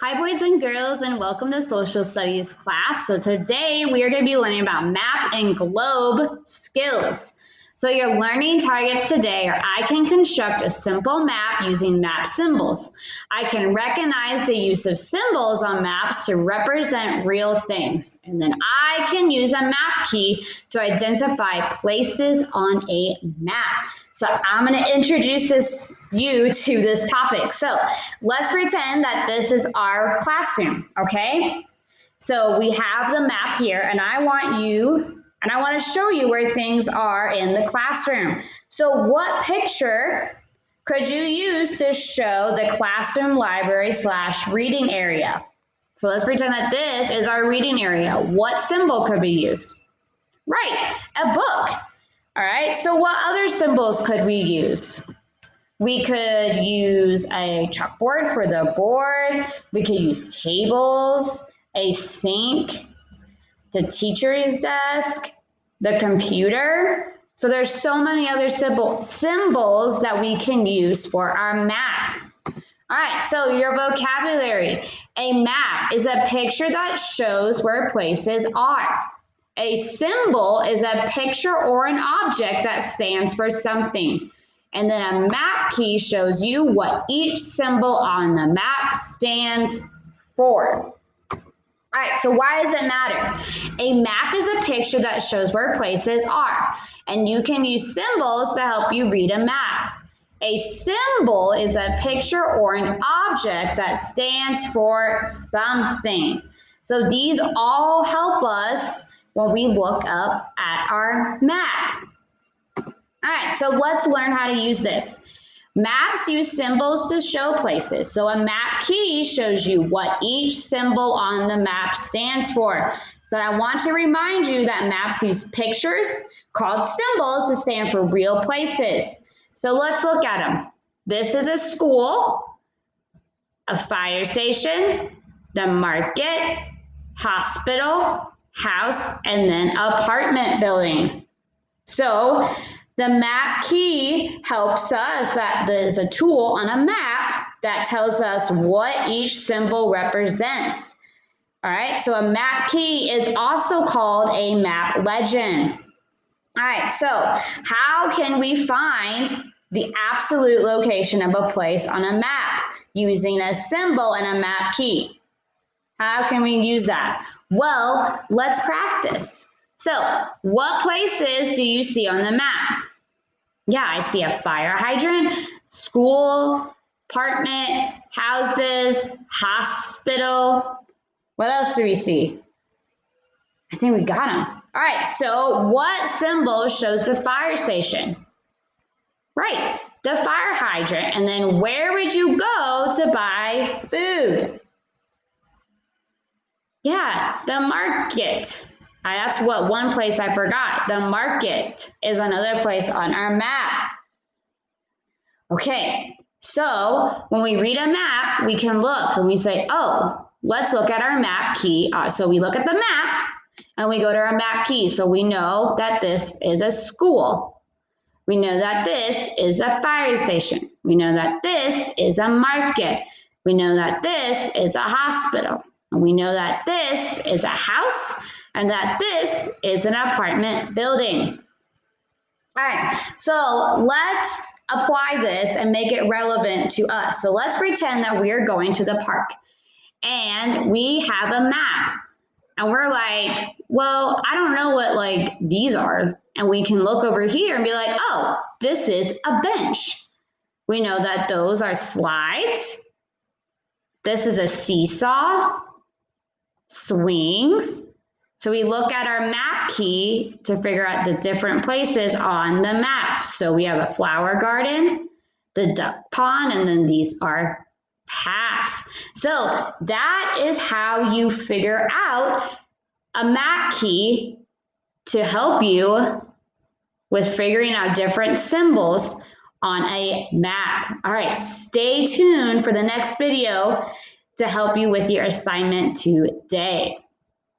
Hi, boys and girls, and welcome to Social Studies class. So today we are going to be learning about map and globe skills. So your learning targets today are I can construct a simple map using map symbols. I can recognize the use of symbols on maps to represent real things. And then I can use a map key to identify places on a map. So I'm going to introduce you to this topic. So let's pretend that this is our classroom, okay? So we have the map here, and I want to show you where things are in the classroom. So what picture could you use to show the classroom library / reading area? So let's pretend that this is our reading area. What symbol could we use? Right, a book. All right, so what other symbols could we use? We could use a chalkboard for the board. We could use tables, a sink, the teacher's desk, the computer. So there's so many other symbols that we can use for our map. All right, so your vocabulary. A map is a picture that shows where places are. A symbol is a picture or an object that stands for something. And then a map key shows you what each symbol on the map stands for. All right, so why does it matter? A map is a picture that shows where places are, and you can use symbols to help you read a map. A symbol is a picture or an object that stands for something. So these all help us when we look up at our map. All right, so let's learn how to use this. Maps use symbols to show places. So a map key shows you what each symbol on the map stands for. So I want to remind you that maps use pictures called symbols to stand for real places. So let's look at them. This is a school, a fire station, the market, hospital, house, and then apartment building. So the map key helps us, that there's a tool on a map that tells us what each symbol represents. All right, so a map key is also called a map legend. All right, so how can we find the absolute location of a place on a map using a symbol and a map key? How can we use that? Well, let's practice. So, what places do you see on the map? Yeah, I see a fire hydrant, school, apartment, houses, hospital. What else do we see? I think we got them. All right, so what symbol shows the fire station? Right, the fire hydrant. And then where would you go to buy food? Yeah, the market. That's one place I forgot. The market is another place on our map. Okay, so when we read a map, we can look and we say, oh, let's look at our map key. So we look at the map and we go to our map key. So we know that this is a school. We know that this is a fire station. We know that this is a market. We know that this is a hospital. And we know that this is a house and that this is an apartment building. All right, so let's apply this and make it relevant to us. So let's pretend that we are going to the park and we have a map and we're like, well, I don't know what these are. And we can look over here and be like, oh, this is a bench. We know that those are slides. This is a seesaw, swings. So we look at our map key to figure out the different places on the map. So we have a flower garden, the duck pond, and then these are paths. So that is how you figure out a map key to help you with figuring out different symbols on a map. All right, stay tuned for the next video to help you with your assignment today.